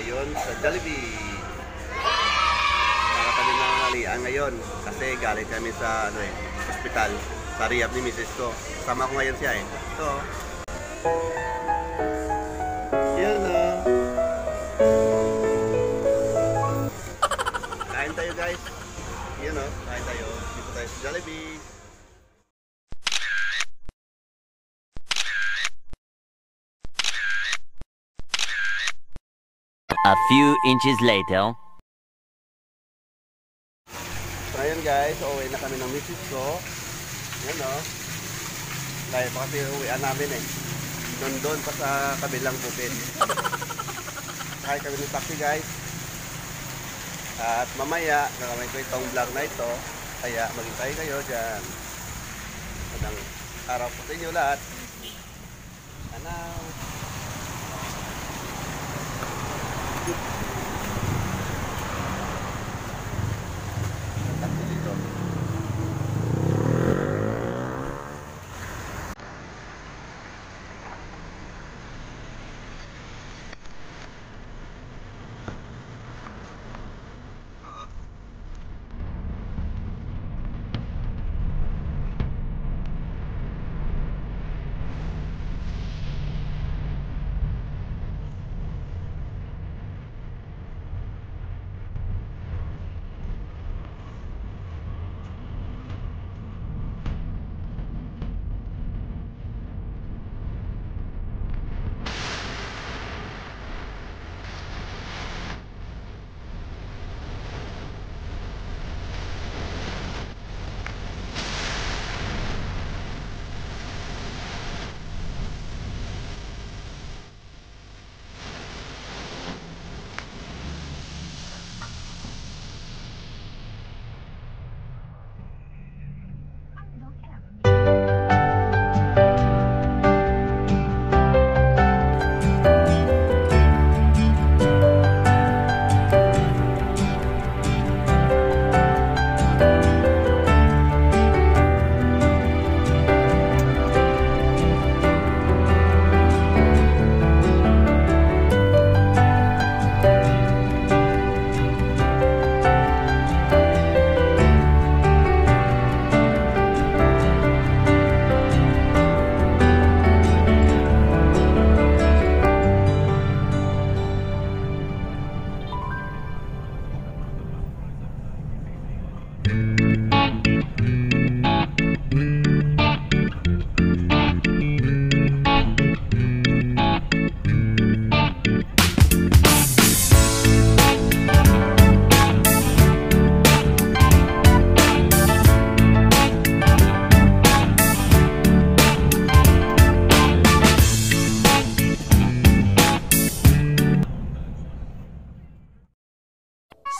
Ngayon sa Jollibee. Para kami nangangalian ngayon kasi galing kami sa hospital sa rehab ni Mrs. ko. Kasama ko ngayon siya Ito. Yan na. Kain tayo guys. Yan kain tayo. Dito tayo sa Jollibee. A few inches later. So ayun guys, uwi na kami ng misis ko. Yan Dahil pa kasi uwian namin Doon pa sa kabilang bukid. Sakay kami ng taxi guys. At mamaya, gagamay ko itong vlog na ito. Kaya maghintay kayo dyan. Magandang araw po sa inyo lahat. Anaw.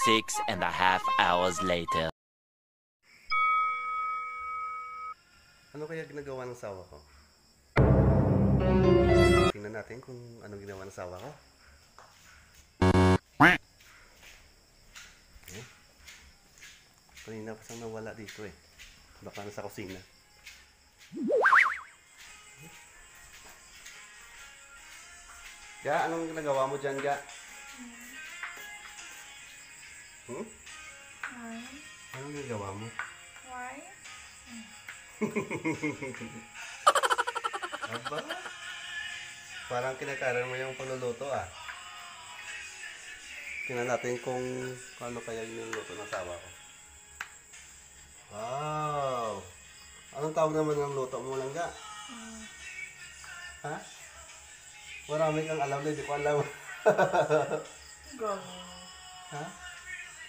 Six and a half hours later. Ano kaya ginagawa ng sawa ko? Tingnan natin kung ano ginawa ng sawa ko. Kanina pa siyang nawala dito Baka nasa kusina. Ga, anong ginagawa mo dyan, Ga? Anong ginagawa mo? Why? Aba? Parang kinakaran mo yung pagluluto Tingnan natin kung ano kaya yung luto ng sawa ko. Wow! Anong tawag naman ng luto mo lang, Ga? Ha? Marami kang alam na, hindi ko alam. Gano. Ha?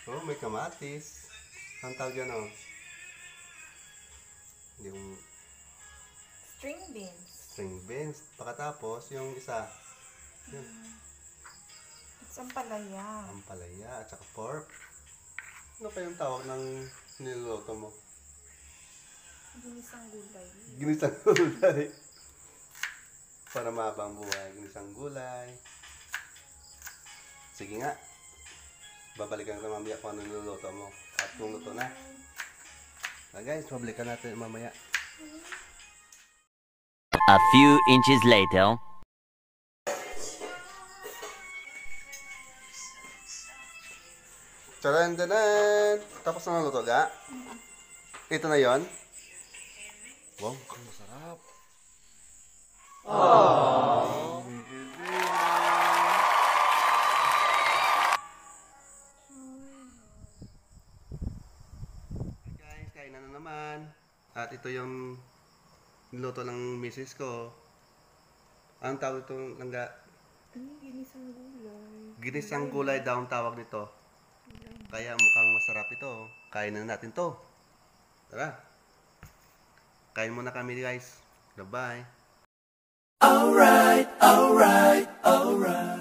Oh, may kamatis. Anong tawag yan Yung String beans. string beans. Pagkatapos, yung isa. Yun. It's ampalaya. Ampalaya at saka pork. Ano pa yung tawag ng niluluto mo? Ginisang gulay. Ginisang gulay. Para mahabang buhay. Ginisang gulay. Sige nga. Babalikan ka mamaya kung ano niluluto mo. At kung luto na. Guys, publikan natin mamaya. A few inches later. Charan, danan! Tapos na luto, ga? Ito na yon. Wow, mukhang masarap. Aww. Guys, kain na naman. At ito yung niluto ng misis ko. Anong tawag itong langga? Ginisang gulay. Ginisang gulay daw ang tawag nito. Kaya mukhang masarap ito. Kain na natin to. Tara. Kain muna kami guys. Bye-bye. Alright, alright, alright.